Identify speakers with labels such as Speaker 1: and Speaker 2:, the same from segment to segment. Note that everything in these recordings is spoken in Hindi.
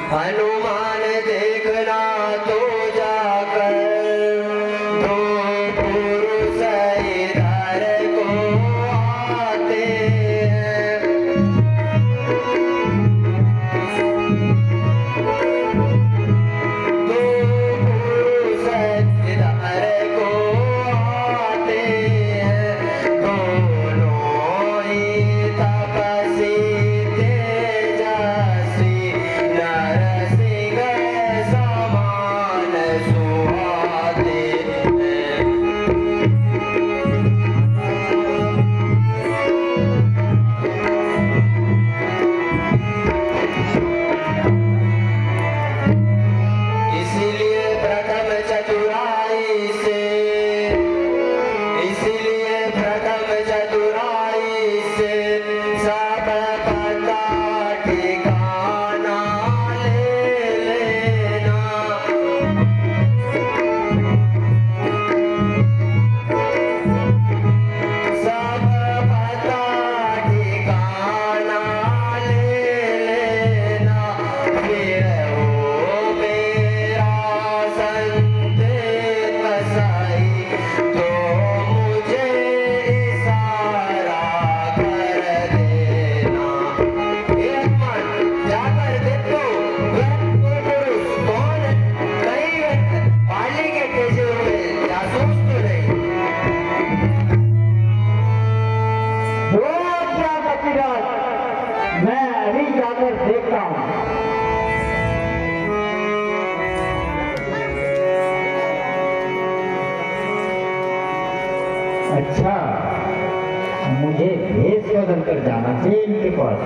Speaker 1: हनुमान देखना तो जाकर दो पुरुष इधर को आते हैं। दो पुरुष इधर को आते हैं, दोनों ही तपस्वी तेजस्वी नरसिंह समान सुहाते हैं। इसलिए प्रथम चतुराई से इसलिए प्रथम चतुराई से सब पता ठिकाना ले लेना। सब पता ठिकाना ले लेना, फिर वो मेरा संदेश सही तो मुझे इशारा कर देना। एक मन जाकर देखो वह पुरुष कौन है, कहीं पाली के कैसे हुए जासूस तो नहीं।
Speaker 2: वो क्या कपिराज, मैं अभी जाकर देखता हूँ। अच्छा, मुझे भेष बदल कर जाना चाहिए इनके पास।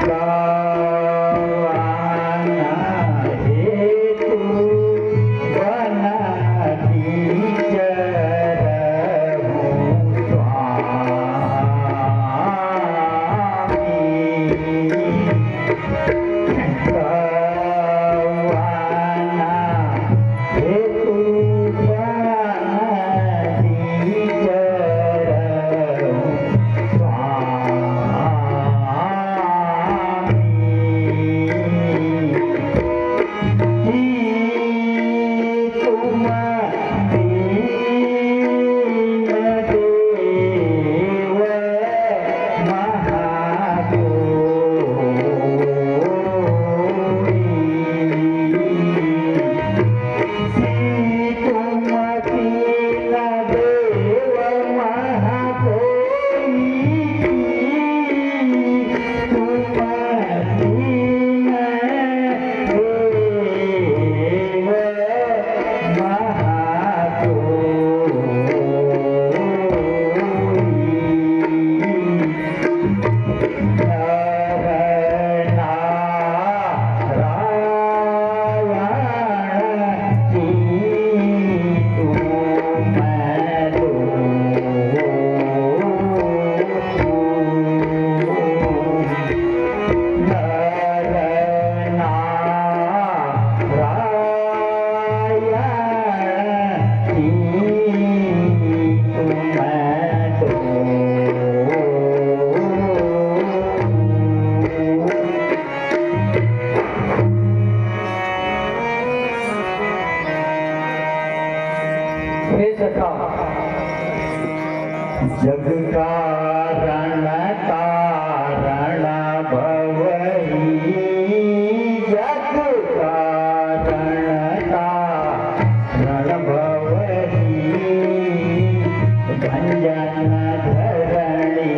Speaker 1: God.
Speaker 2: जग कारण कारण भवहि जग कारण कारण भवहि भंजन धरणी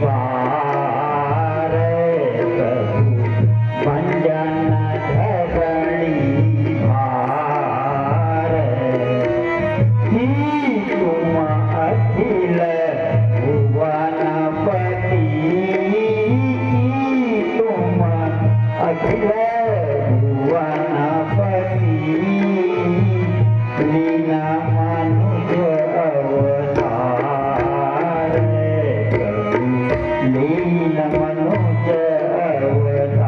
Speaker 2: वार प्रभु भंजन धरणी भार ही तुम अखिल भुवनपति तुम अखिल भुवनपति लीन मनुज अवतार प्रभु लीन मनुज अवतार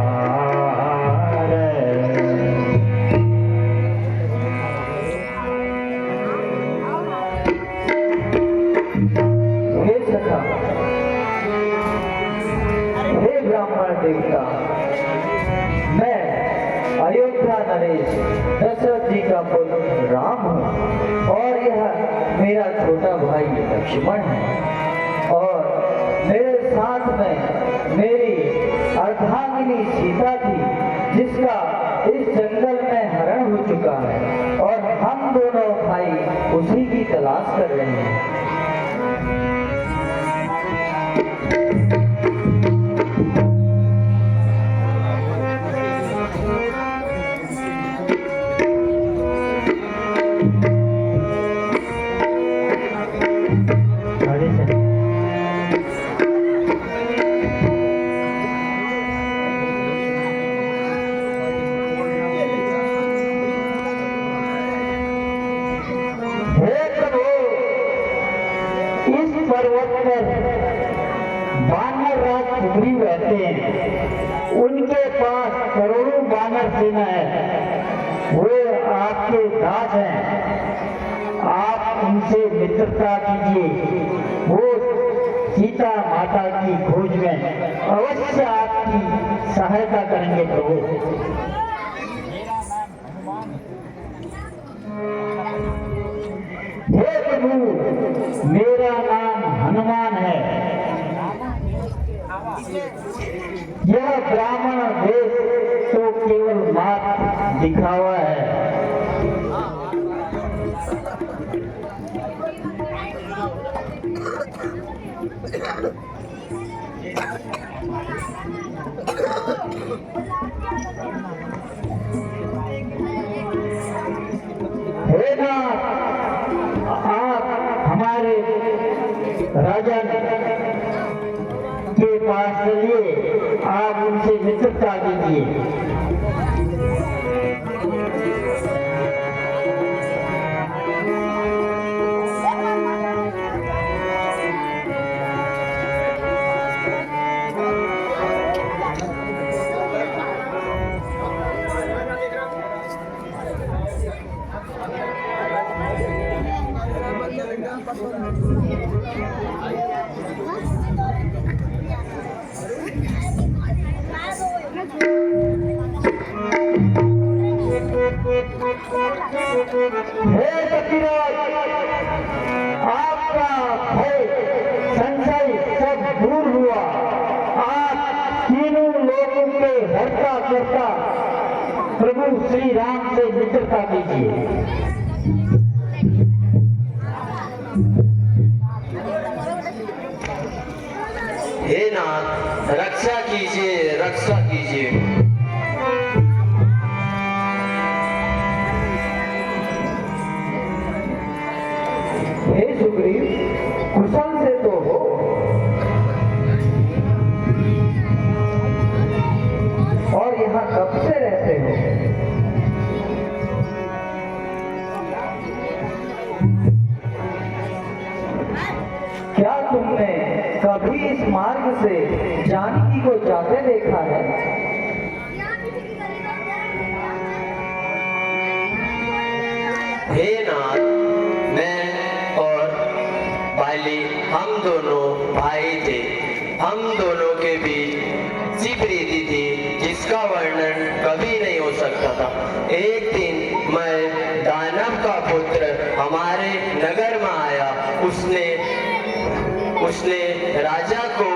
Speaker 3: हे सखा, हे ब्राह्मण देवता, मैं अयोध्या नरेश दशरथ जी का पुत्र राम हूँ और यह मेरा छोटा भाई लक्ष्मण है और मेरे साथ में मेरी अर्धांगिनी सीता थी जिसका इस जंगल में हरण हो चुका है और हम दोनों भाई उसी की तलाश कर रहे हैं।
Speaker 2: हरे से हे प्रभु, इस पर्वत पर बानर राज सुग्रीव रहते हैं। उनके पास करोड़ों बानर सेना है। वे आपके दास हैं। आप उनसे मित्रता कीजिए। वो सीता माता की खोज में अवश्य आपकी सहायता करेंगे प्रभु। हे प्रभु, मेरा नाम हनुमान है। यह ब्राह्मण वेश तो केवल मात्र दिखावा है। हे नाथ, आप हमारे राजा के पास चलिए। आप उनसे मित्रता कीजिए। हे पतिराज, आपका भय संशय सब दूर हुआ। आप तीनों लोगों के हर्ता करता प्रभु श्री राम से मित्रता कीजिए।
Speaker 1: हे नाथ, रक्षा कीजिए, रक्षा कीजिए।
Speaker 3: हे सुग्रीव, कुशल से तो हो। और यहाँ कब से रहते हो? क्या तुमने कभी इस मार्ग से जानकी को जाते देखा है?
Speaker 1: हे नाथ, मैं और बाली हम दोनों भाई थे। हम दोनों के बीच सी प्रीति थी जिसका वर्णन कभी नहीं हो सकता था। एक दिन मैं दानव का पुत्र हमारे नगर में आया। उसने उसने राजा को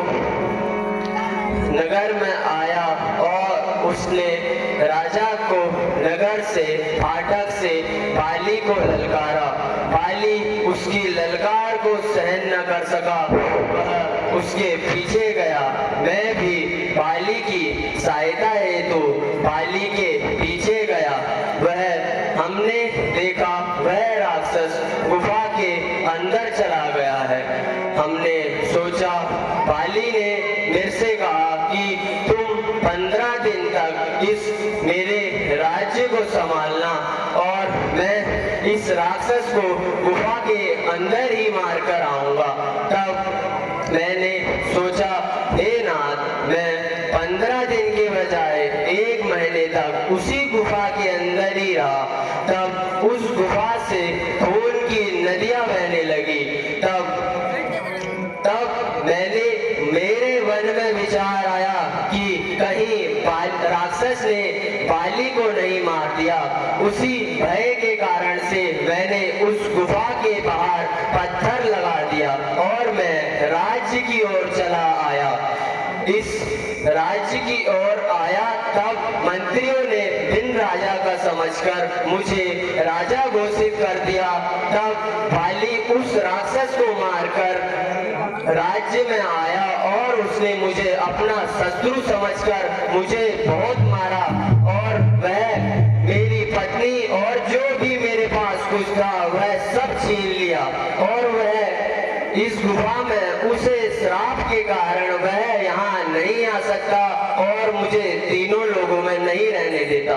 Speaker 1: नगर में आया और उसने राजा को नगर से फाटक से बाली को ललकारा। बाली उसकी ललकार को सहन न कर सका, वह उसके पीछे गया। मैं भी बाली की सहायता हेतु बाली के पीछे गया। वह हमने देखा वह राक्षस गुफा के अंदर चला गया है। हमने सोचा, बाली ने मेरे से कहा कि तुम 15 दिन तक इस मेरे राज्य को संभालना और मैं इस राक्षस को गुफा के अंदर ही मार कर आऊंगा। तब मैंने सोचा, हे नाथ, मैं 15 दिन के बजाय 1 महीने तक उसी गुफा के अंदर ही रहा। तब उस गुफा से खून की नदियां बहने लगी। तब मैंने मेरे मन में विचार आया कि कहीं राक्षस ने बाली को नहीं मार दिया। उसी भय के कारण से मैंने उस गुफा के बाहर पत्थर लगा दिया और मैं राज्य की ओर चला आया। इस राज्य की ओर आया तब मंत्रियों ने बिन राजा का समझकर मुझे राजा घोषित कर दिया। तब बाली उस राक्षस को मारकर राज्य में आया और उसने मुझे अपना शत्रु समझकर मुझे बहुत मारा और वह मेरी पत्नी और जो भी मेरे पास कुछ था वह सब छीन लिया। और वह इस गुफा में उसे श्राप के कारण वह यहाँ नहीं आ सकता और मुझे तीनों लोगों में नहीं रहने देता।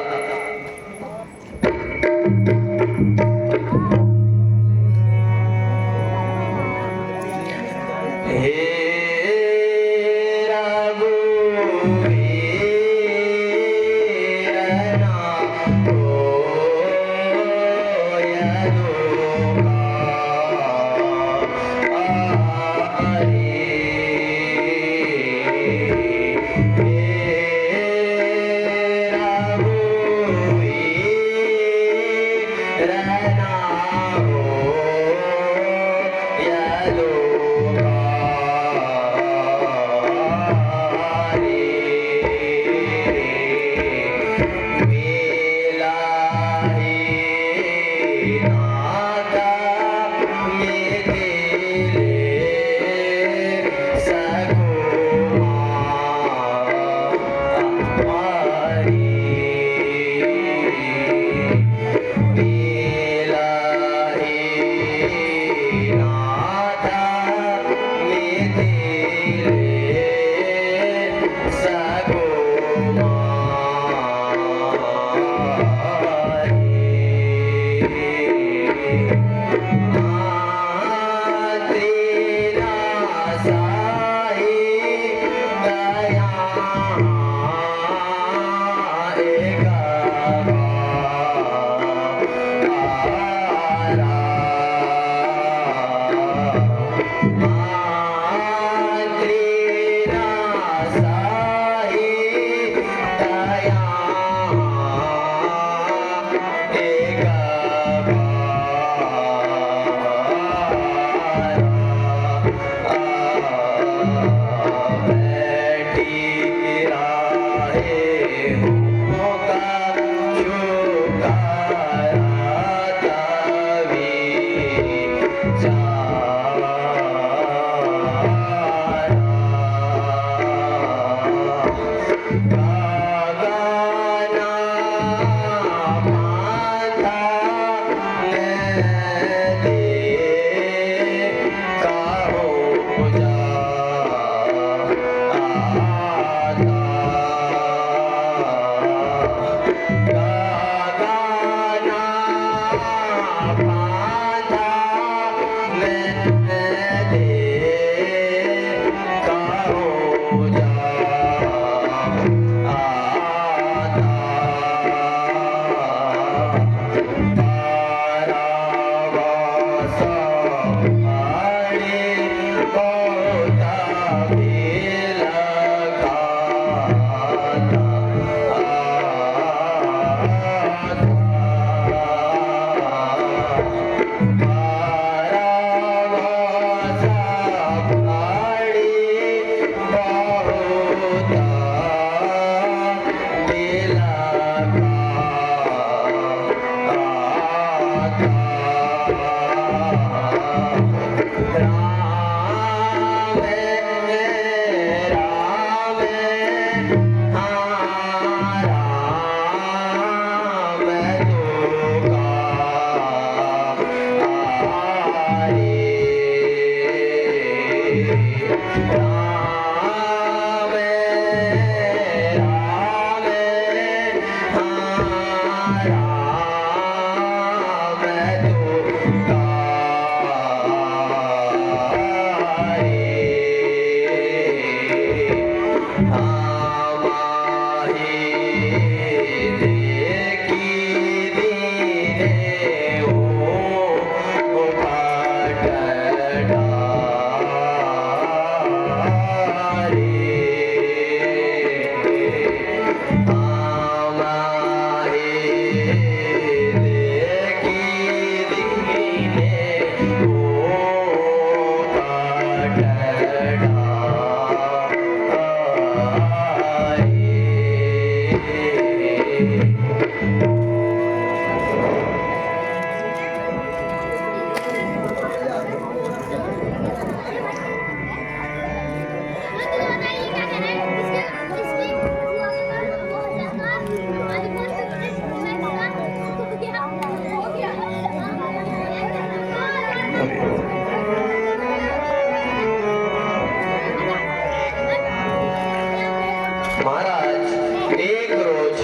Speaker 1: महाराज, एक रोज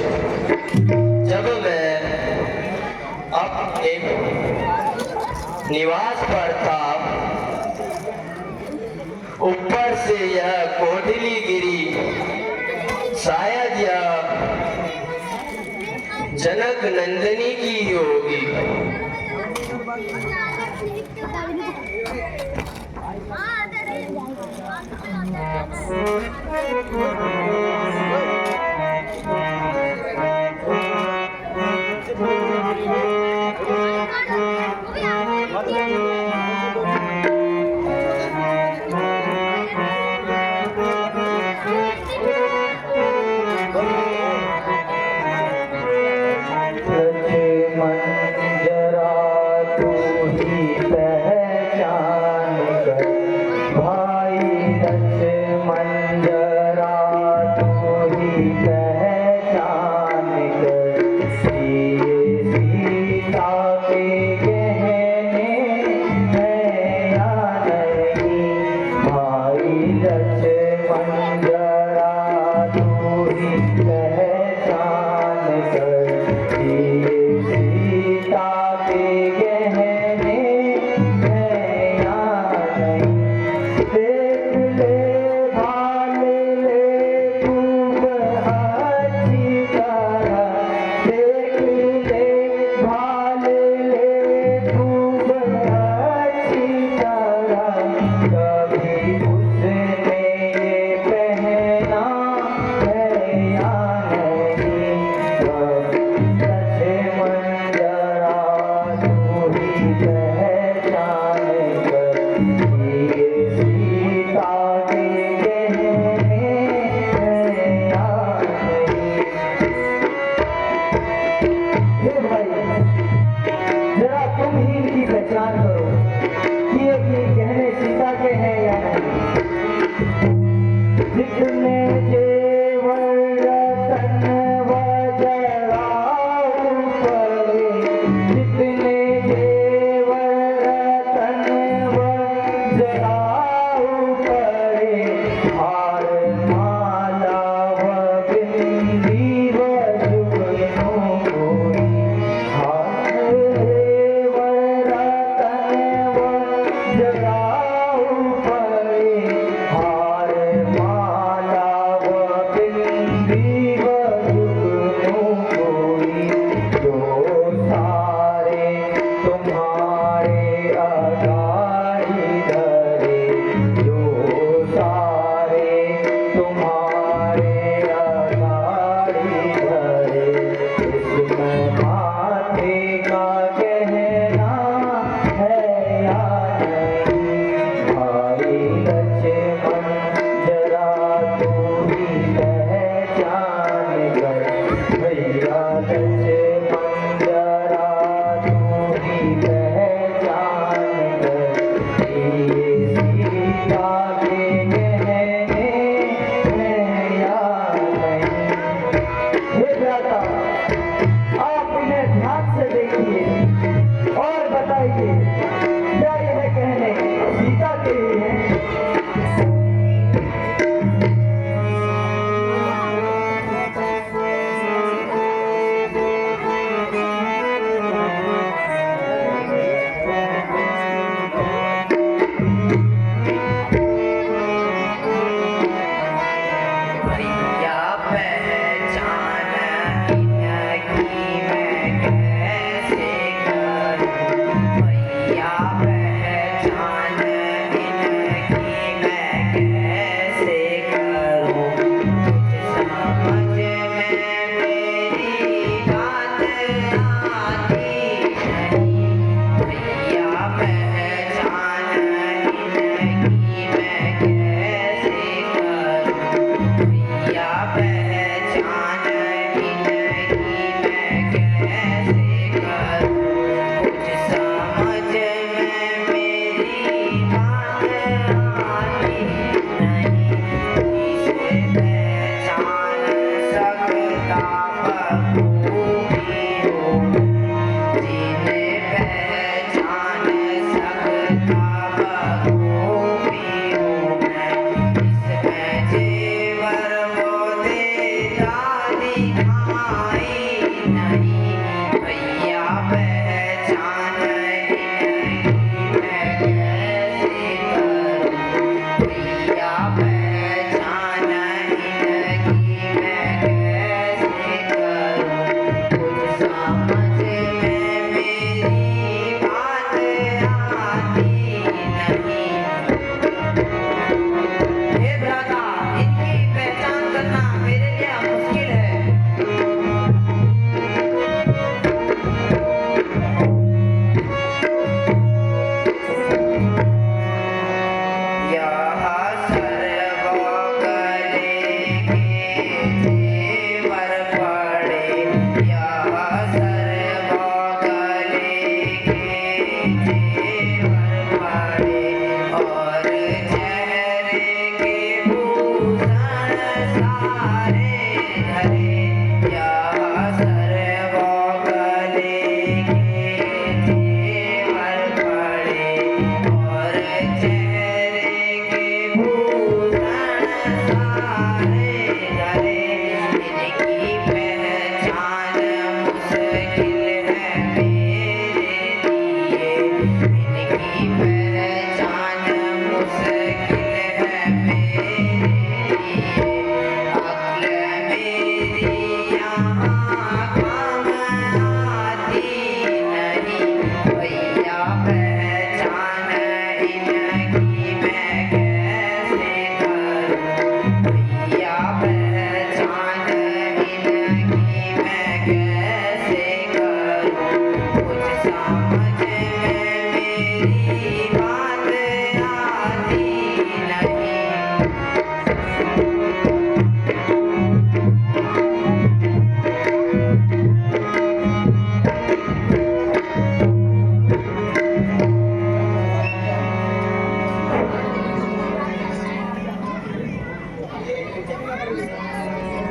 Speaker 1: जब मैं अपने निवास पर था, ऊपर से यह कोठली गिरी। शायद यह जनक नंदिनी की होगी।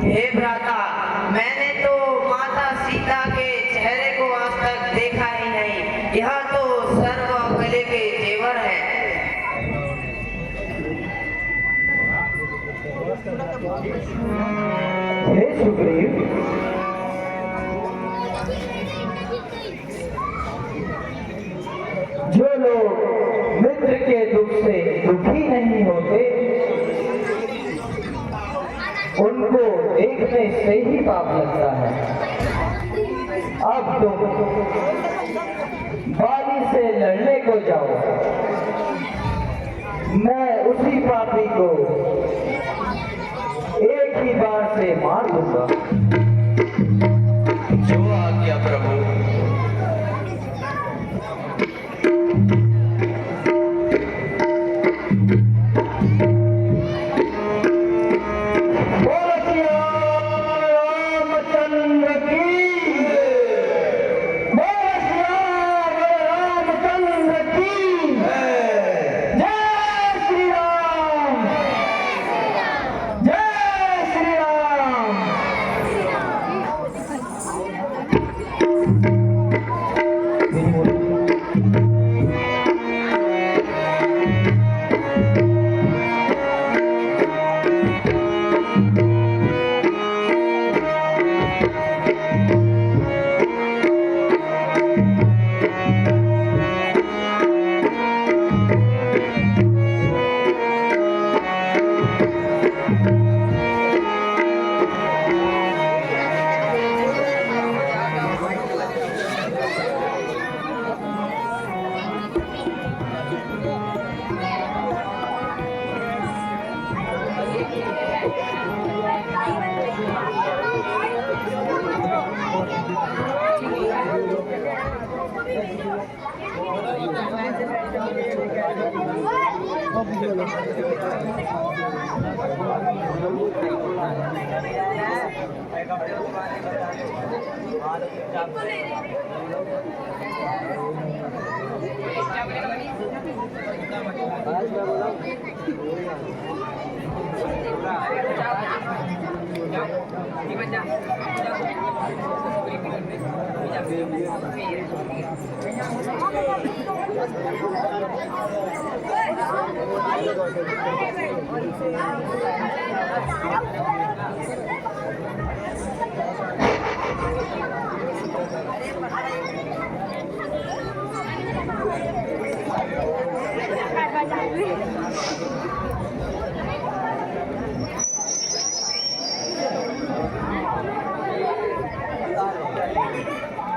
Speaker 4: हे भ्राता, मैंने तो माता सीता के चेहरे को आज तक देखा ही नहीं। यह तो सर्व गले के जेवर है।
Speaker 3: हे सुग्रीव, जो लोग मित्र के दुख से दुखी नहीं होते, उनको देखने से ही पाप लगता है। अब तुम बाली से लड़ने को जाओ, मैं उसी पापी को एक ही बार से मार दूंगा।
Speaker 1: जो आज्ञा प्रभु।
Speaker 2: बोलो श्री रामचंद्र की, बोलो श्री रामचंद्र की, जय श्री राम, जय श्री राम।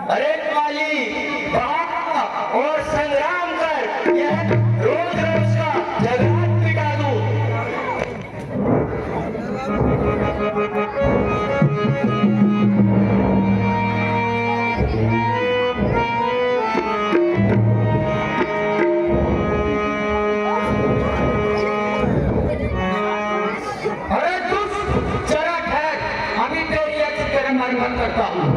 Speaker 1: अरे वाली भाग और संग्राम कर, यह रोज रोज का झगड़ा मिटा दूं। अरे तू जरा ठहर, अभी तेरी अच्छी तरह मरम्मत करता हूँ।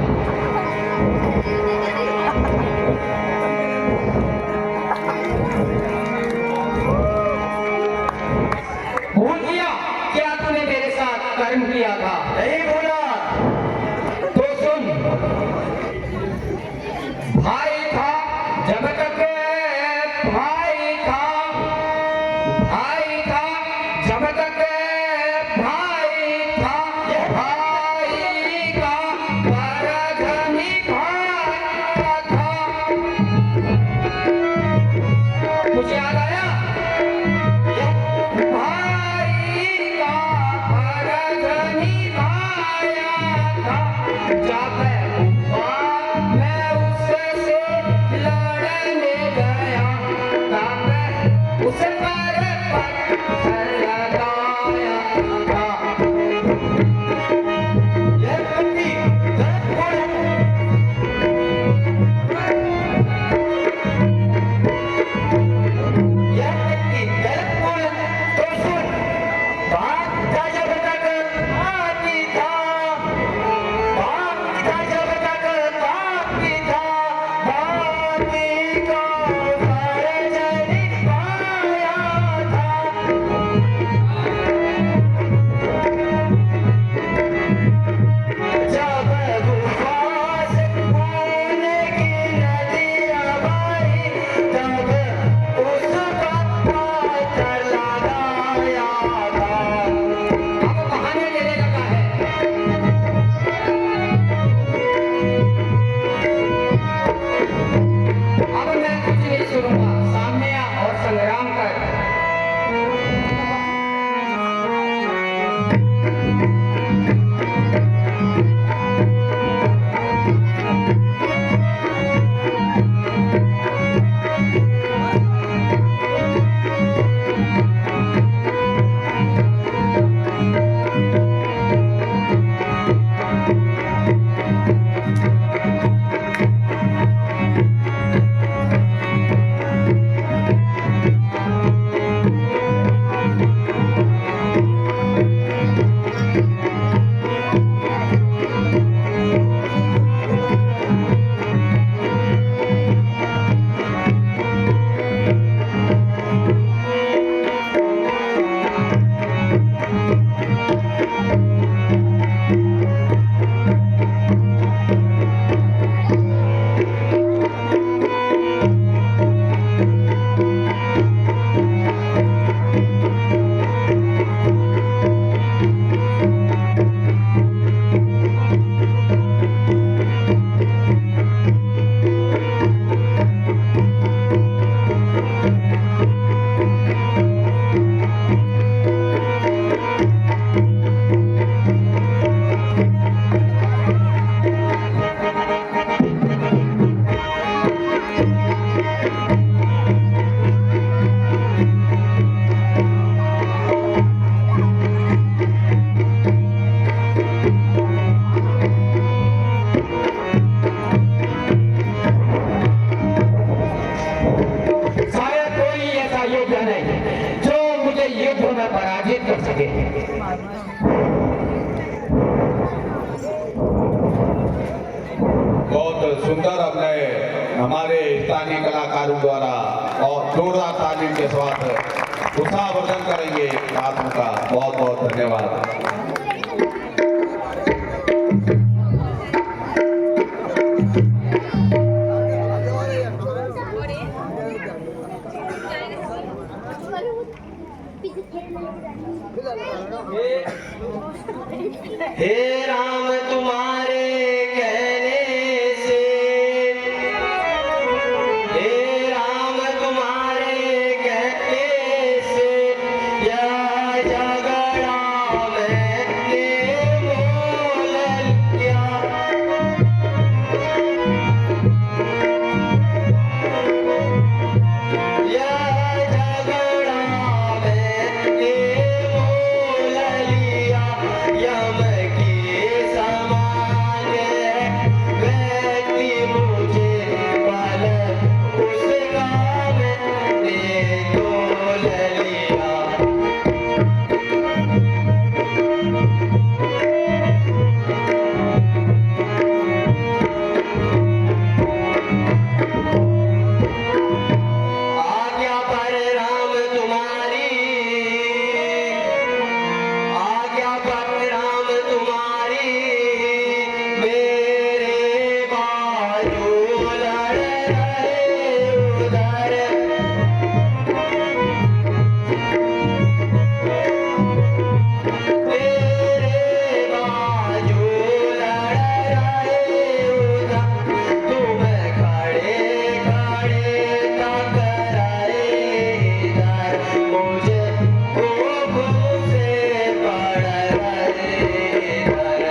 Speaker 1: भूल गया क्या तूने मेरे साथ कर्म किया था? नहीं भूला। तो सुन, भाई था जब तक भाई था, भाई था जब तक भाई था, भाई का परघ निभाया था। कुछ याद आया? भाई का परघ निभाया था। जब मैं उससे लड़ने गया, तब उस पर पत्थर लगाया था। यह पत्ती गलत बोल है। यह पत्ती गलत बोल है। तो सुन, बात था जब तक पापी था, बात था जब तक पापी था, पापी का फर्ज निभाया था।
Speaker 5: सुंदर अभिनय हमारे स्थानीय कलाकारों द्वारा और जोरदार तालीम के साथ उत्साहवर्धन करेंगे छात्रों का। बहुत बहुत धन्यवाद।
Speaker 1: हे राम तुम्हारे कहने से, हे राम तुम्हारे कहने से, यह झगड़ा मैंने मोल लिया। यह झगड़ा मैंने मोल लिया। यम के समान व्यक्ति मुझे पल उसका मैंने तोल लिया। आज्ञा पर राम तुम्हारी, आज्ञा पर राम तुम्हारी, मेरे बाजू लड़ रहे उधर। मेरे बाजू लड़ रहे उधर। तुम खड़े खड़े तक रहे इधर। मुझे खूब से पड़ रहे इधर।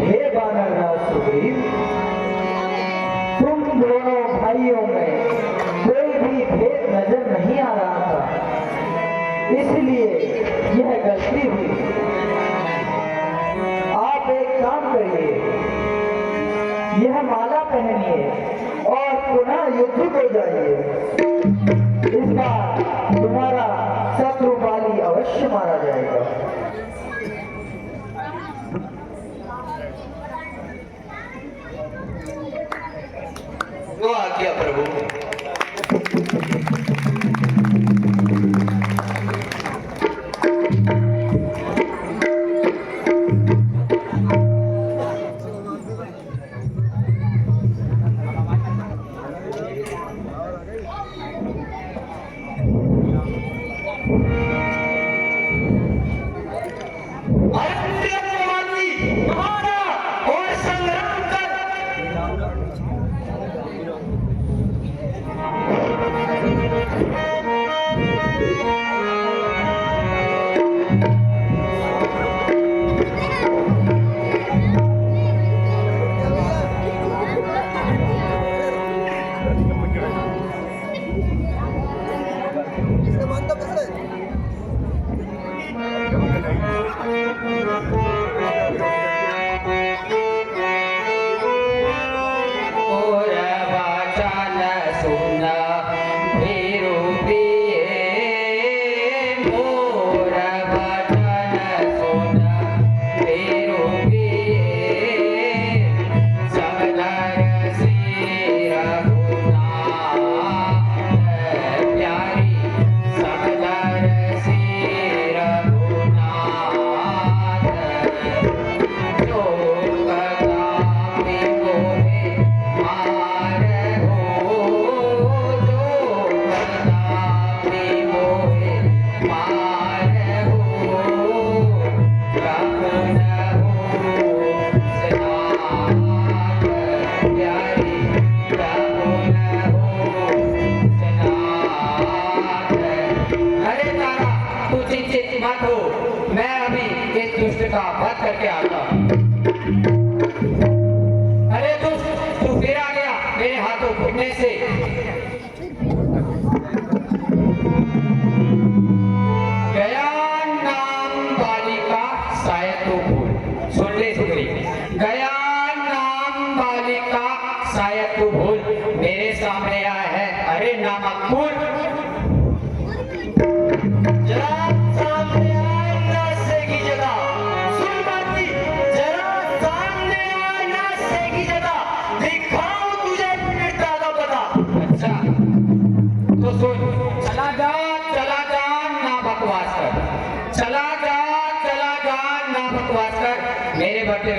Speaker 3: हे वानरराज सुग्रीव, तुम दोनों भाइयों में कोई भी भेद नजर नहीं आ रहा था, इसलिए यह गलती हुई। आप एक काम करिए, यह माला पहनिए और पुनः युद्ध को जाइए। इस बार तुम्हारा शत्रु बाली अवश्य मारा जाएगा।
Speaker 1: वो आज्ञा प्रभु। अरे तुम्हारा और संग्राम कर। और वचन सुन भीरु प्रिय, मोर वचन सुन भीरु प्रिय। समदर श्री रघुनाथ प्यारी, समदर श्री रघुनाथ। जो कदापि मोहे मार हो, जो कदापि मोहे मार हो, रघुन हो सनाथ प्यारी, रघुन हो सनाथ। अरे तारा, तू चिंतित मत हो, मैं अभी इस दुष्ट का वध करके आता हूँ। अरे तू फिर आ गया मेरे हाथों फूटने से। गया नाम बालिका शायद तो भूल। सुन ले सुग्रीव, गया नाम बालिका शायद तो भूल।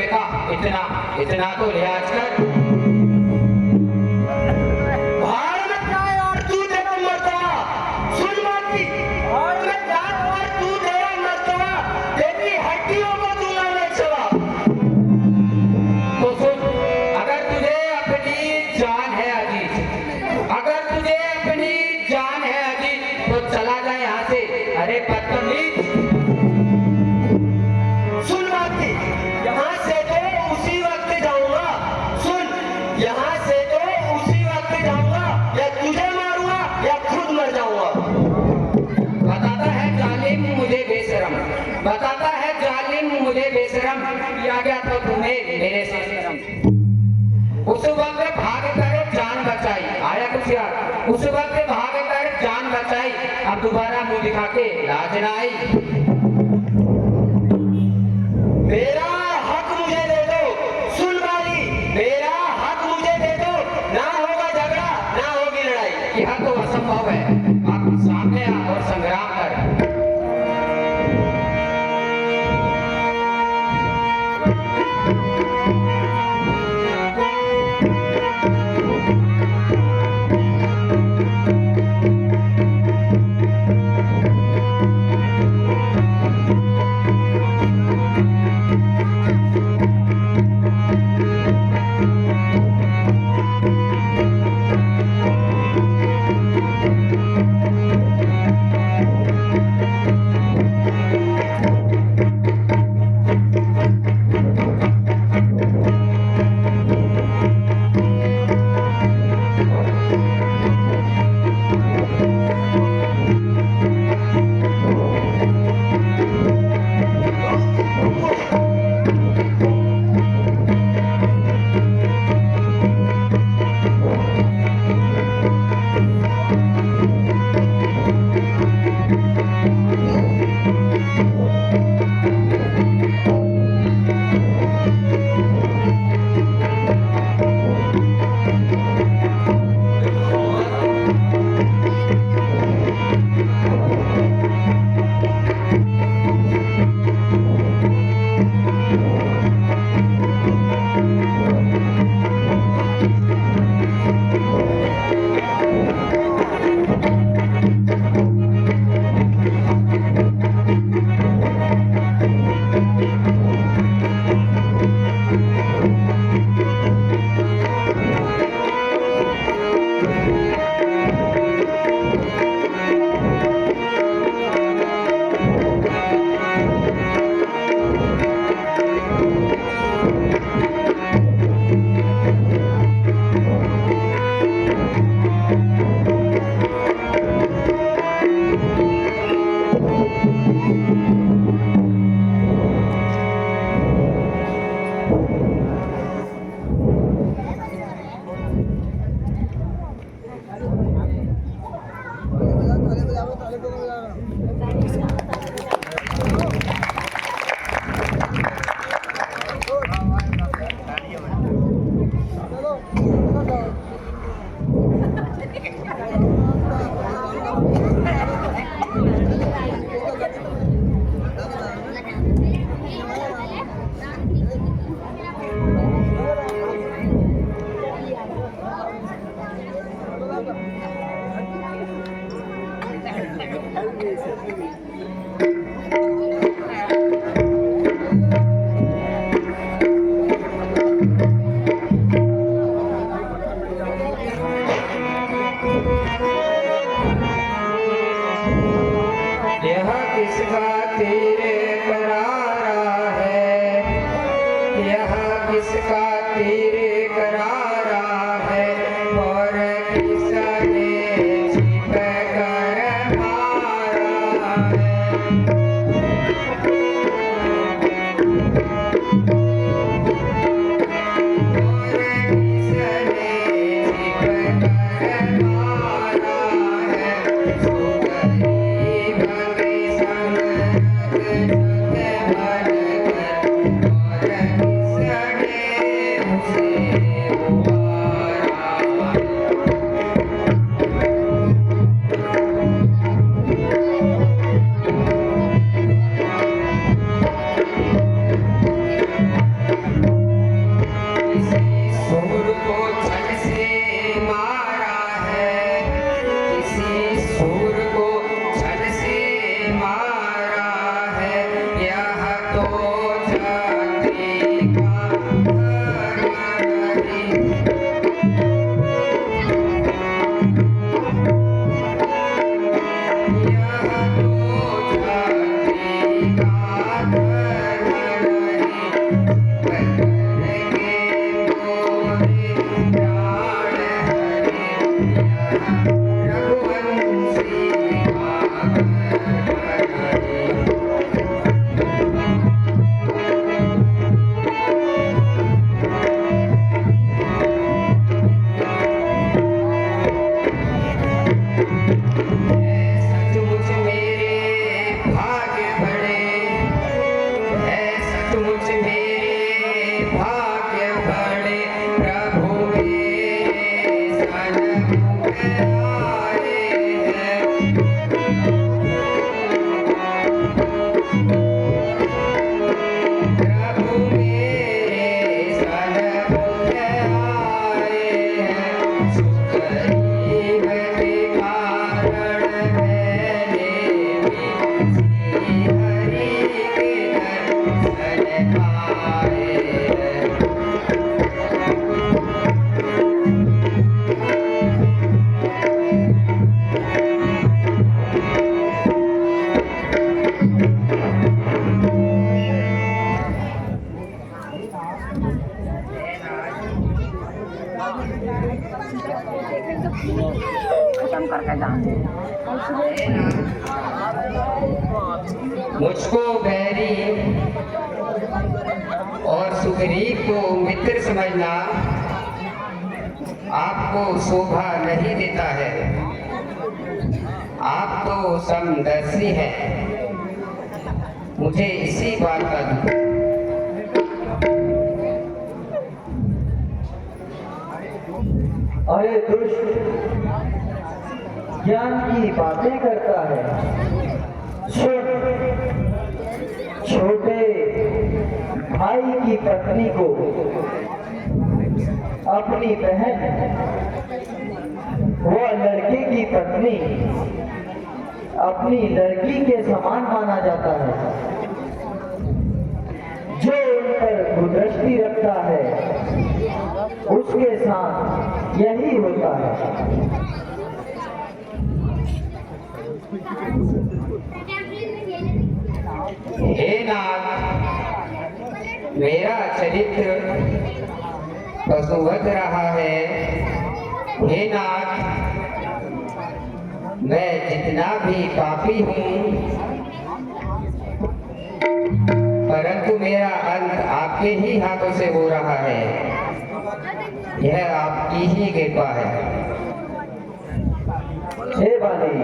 Speaker 6: बेटा, इतना तो लिहाज कर।
Speaker 1: भाड़ में जाए और तू तेरा मर्तबा, सुन माती, भाड़ में जाए और तू तेरा मर्तबा, तेरी हड्डियों को दूंगा मैं चबा।
Speaker 6: तो सुन, अगर तुझे अपनी जान है अजीज, अगर तुझे अपनी जान है अजीज, तो चला जा यहाँ से। अरे बदतमीज,
Speaker 1: सुन माती, यहाँ से तो उसी वक्त जाऊंगा, सुन, यहाँ से तो उसी वक्त जाऊंगा, या तुझे मारूंगा या खुद मर जाऊंगा।
Speaker 6: बताता है जालिम मुझे बेशरम, बताता है जालिम मुझे बेशरम, किया गया तो तुम्हें मेरे से शर्म। उस वक्त भाग कर जान बचाई, आया कुछ यार, उस वक्त भाग कर जान बचाई, अब दोबारा मुंह दिखा के लाज ना आई।
Speaker 1: मेरा हक मुझे दे दो, सुन बाली, मेरा हक मुझे दे दो, ना होगा झगड़ा ना होगी लड़ाई।
Speaker 6: यह तो असंभव है, आप सामने आ और संग्राम कर।
Speaker 1: किसका तीर करारा है और किसने छिप कर मारा है। और किसने छिप कर मारा है। सो गई भगे संग जग भर कर और किसने उसे उबारा है।
Speaker 6: मुझको बैरी और सुग्रीव को मित्र समझना आपको शोभा नहीं देता है। आप तो समदर्शी हैं। मुझे इसी बात का दुख।
Speaker 3: अरे दुष्ट, ज्ञान की बातें करता है। सुन, छोटे भाई की पत्नी को अपनी बहन व लड़के की पत्नी अपनी लड़की के समान माना जाता है। जो उन पर कुदृष्टि रखता है उसके साथ यही होता है।
Speaker 6: हे नाथ, मेरा चरित्र पशुवत रहा है। हे नाथ, मैं जितना भी पापी हूँ, परंतु मेरा अंत आपके ही हाथों से हो रहा है। यह आपकी ही कृपा है।
Speaker 3: हे बाली,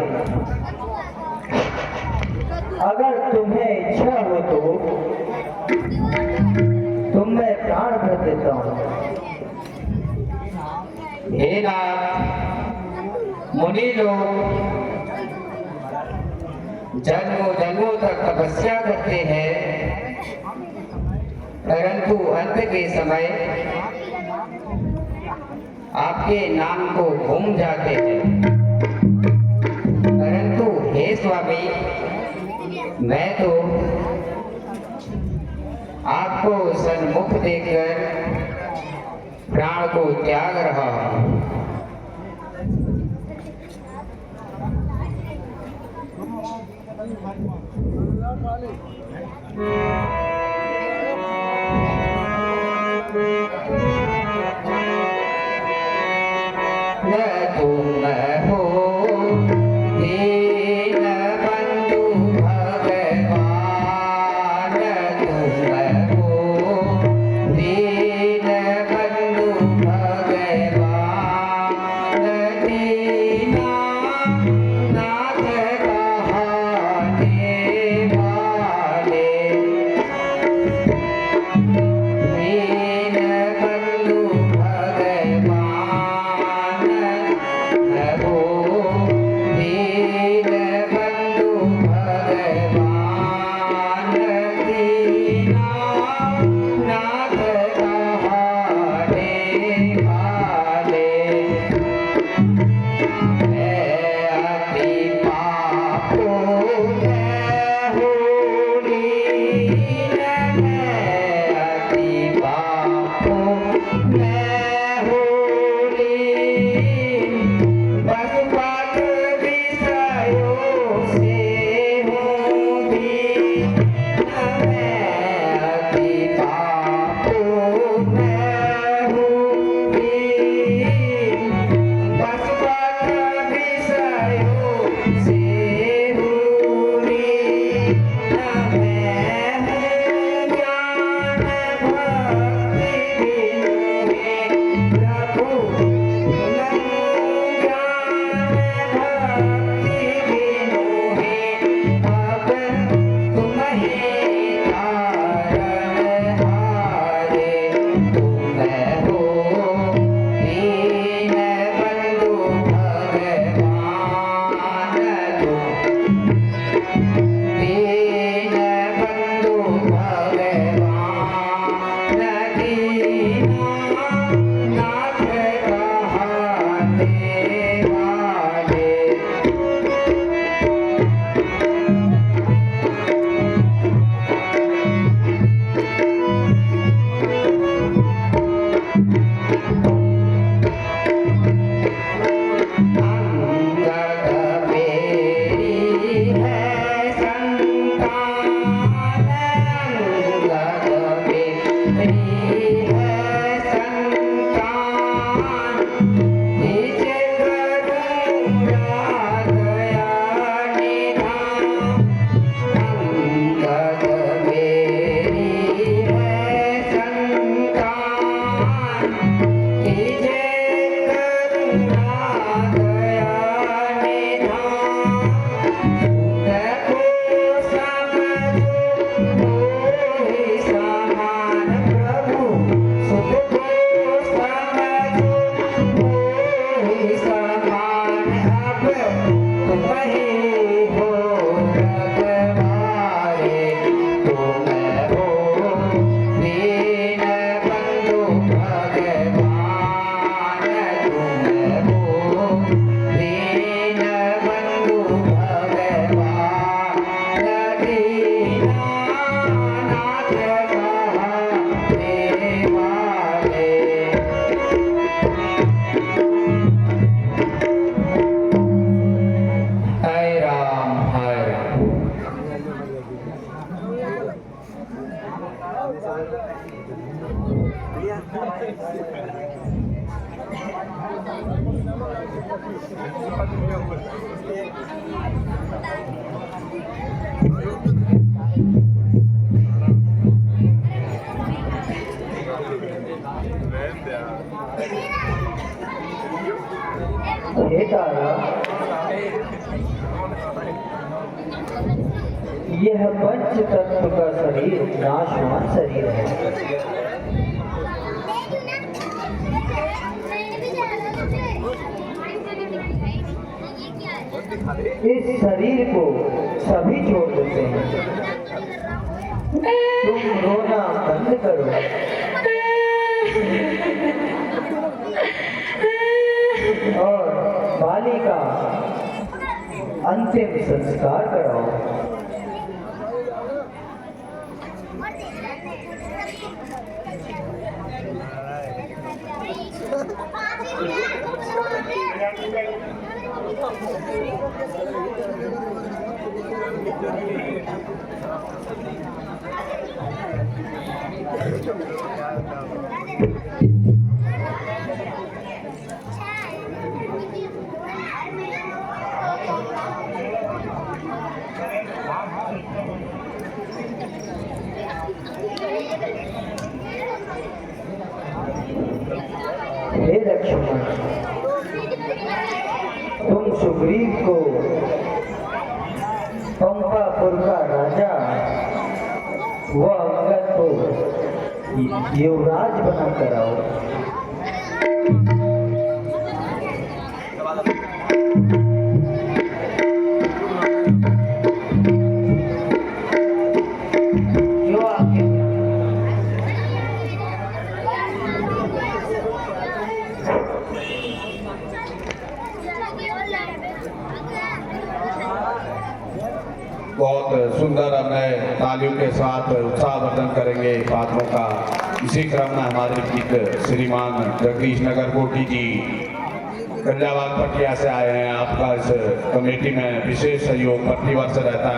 Speaker 3: अगर तुम्हें इच्छा हो तो तुम मैं प्राण भर देता हूँ।
Speaker 6: हे नाथ, मुनि लोग जन्मों जन्मों तक तपस्या करते हैं, परंतु अंत के समय आपके नाम को भूल जाते हैं। परंतु हे स्वामी, मैं तो आपको सन्मुख देखकर प्राण को त्याग रहा हूँ। न तुम हो दीन बंधु भगवान, तुम हो दीन बंधु भगवान, दीना नाथ कहाने वाले दान कीजे करुणा दया निधान देखो समझो मोहि समान प्रभु सुख को समझो मोहि समान अब तुम ही हो रखवारे तुम हो दीन बंधु भगवान तुम हो दीन बंधु भगवान दीनानाथ कहाने वाले हरे राम हरे राम।
Speaker 3: हे तारा, यह पंच तत्व का शरीर नाशवान शरीर है। इस शरीर को सभी छोड़ देते हैं। तुम रोना बंद करो और बाली का अंतिम संस्कार कराओ। हे लक्ष्मण, तुम सुग्रीव को पंपापुर का राजा व अंगद को युवराज बना कर आओ।
Speaker 6: जो आपके
Speaker 5: बहुत सुंदर हमने तालियों के साथ उत्साहवर्धन करेंगे पात्रों का। इसी क्रम में हमारे गीत श्रीमान जगदीश नगर कोटी जी कल्यावाग पटिया से आए हैं। आपका इस कमेटी में विशेष सहयोग प्रतिवर्ष रहता है।